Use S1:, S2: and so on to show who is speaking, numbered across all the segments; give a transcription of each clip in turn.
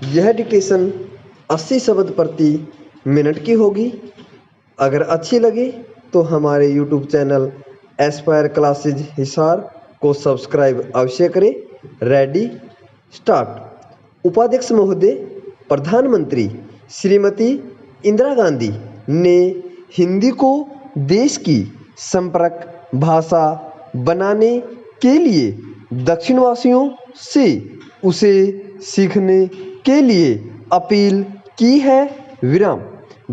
S1: यह डिक्टेशन 80 शब्द प्रति मिनट की होगी। अगर अच्छी लगे तो हमारे YouTube channel Aspire classes Hisar को सब्सक्राइब अवश्य करें। Ready start. उपाध्यक्ष महोदय, प्रधानमंत्री श्रीमती इंदिरा गांधी ने हिंदी को देश की संपर्क भाषा बनाने के लिए दक्षिणवासियों से उसे सीखने के लिए अपील की है। विराम।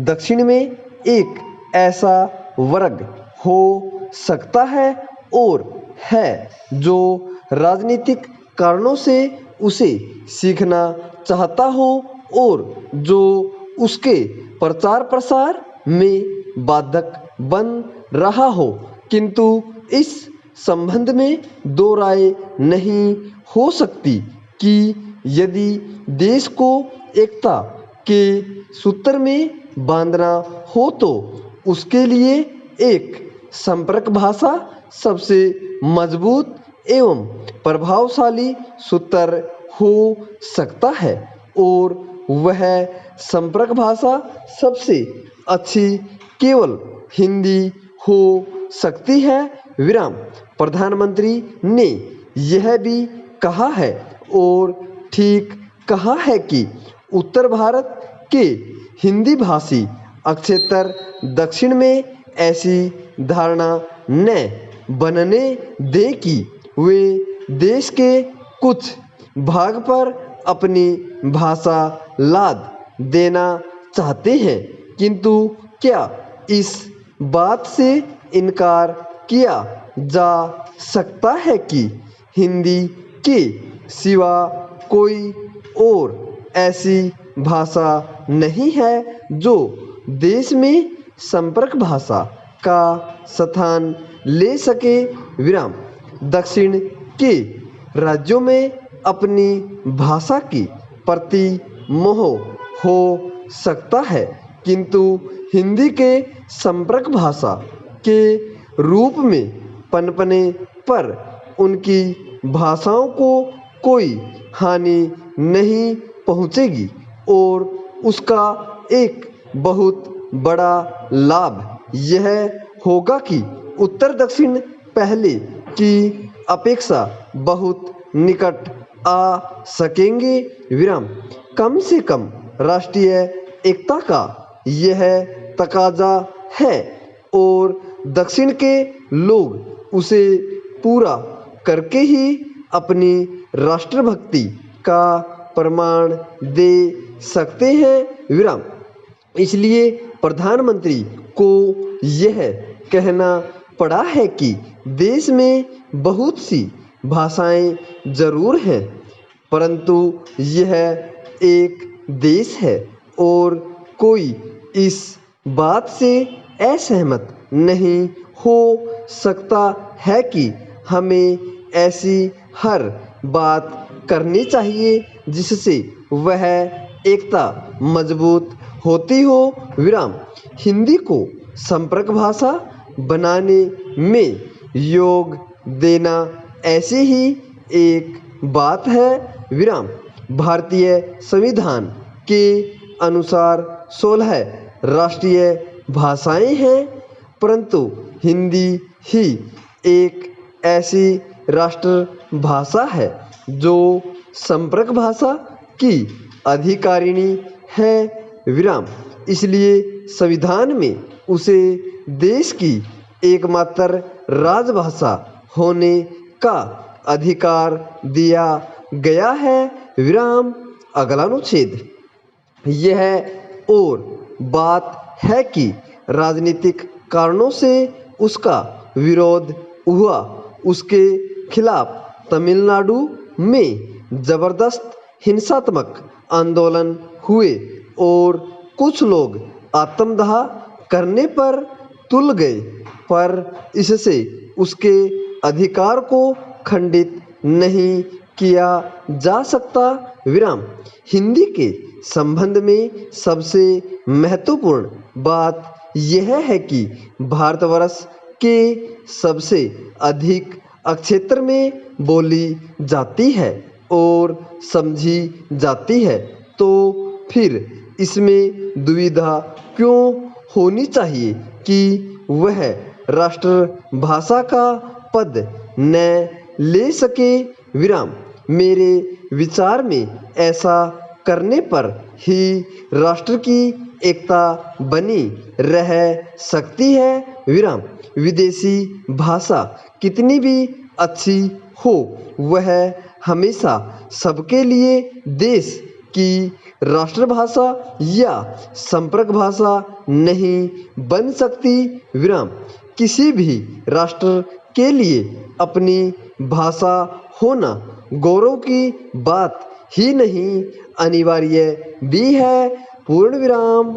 S1: दक्षिण में एक ऐसा वर्ग हो सकता है और है जो राजनीतिक कारणों से उसे सीखना चाहता हो और जो उसके प्रचार प्रसार में बाधक बन रहा हो, किंतु इस संबंध में दो राय नहीं हो सकती कि यदि देश को एकता के सूत्र में बांधना हो तो उसके लिए एक संपर्क भाषा सबसे मजबूत एवं प्रभावशाली सूत्र हो सकता है और वह संपर्क भाषा सबसे अच्छी केवल हिंदी हो सकती है। विराम। प्रधानमंत्री ने यह भी कहा है और ठीक कहा है कि उत्तर भारत के हिंदी भाषी क्षेत्र दक्षिण में ऐसी धारणा न बनने दे कि वे देश के कुछ भाग पर अपनी भाषा लाद देना चाहते हैं, किंतु क्या इस बात से इनकार किया जा सकता है कि हिंदी के सिवा कोई और ऐसी भाषा नहीं है जो देश में संपर्क भाषा का स्थान ले सके। विराम। दक्षिण के राज्यों में अपनी भाषा की प्रति मोह हो सकता है, किंतु हिंदी के संपर्क भाषा के रूप में पनपने पर उनकी भाषाओं को कोई हानि नहीं पहुंचेगी और उसका एक बहुत बड़ा लाभ यह होगा कि उत्तर दक्षिण पहले की अपेक्षा बहुत निकट आ सकेंगे। विराम। कम से कम राष्ट्रीय एकता का यह तकाजा है और दक्षिण के लोग उसे पूरा करके ही अपनी राष्ट्रभक्ति का प्रमाण दे सकते हैं। विराम। इसलिए प्रधानमंत्री को यह कहना पड़ा है कि देश में बहुत सी भाषाएं जरूर हैं, परंतु यह एक देश है और कोई इस बात से असहमत नहीं हो सकता है कि हमें ऐसी हर बात करनी चाहिए जिससे वह एकता मजबूत होती हो। विराम। हिंदी को संपर्क भाषा बनाने में योग देना ऐसी ही एक बात है। विराम। भारतीय संविधान के अनुसार 16 राष्ट्रीय भाषाएं हैं, परंतु हिंदी ही एक ऐसी राष्ट्रभाषा है जो संपर्क भाषा की अधिकारिणी है। विराम। इसलिए संविधान में उसे देश की एकमात्र राजभाषा होने का अधिकार दिया गया है। विराम। अगला अनुच्छेद यह और बात है कि राजनीतिक कारणों से उसका विरोध हुआ। उसके खिलाफ तमिलनाडु में जबरदस्त हिंसात्मक आंदोलन हुए और कुछ लोग आत्मदाह करने पर तुल गए, पर इससे उसके अधिकार को खंडित नहीं किया जा सकता। विराम। हिंदी के संबंध में सबसे महत्वपूर्ण बात यह है कि भारतवर्ष के सबसे अधिक क्षेत्र में बोली जाती है और समझी जाती है तो फिर इसमें दुविधा क्यों होनी चाहिए कि वह राष्ट्रभाषा का पद न ले सके? विराम। मेरे विचार में ऐसा करने पर ही राष्ट्र की एकता बनी रह सकती है। विराम। विदेशी भाषा कितनी भी अच्छी हो, वह हमेशा सबके लिए देश की राष्ट्रभाषा या संपर्क भाषा नहीं बन सकती। विराम। किसी भी राष्ट्र के लिए अपनी भाषा होना गौरव की बात ही नहीं, अनिवार्य भी है। पूर्ण विराम।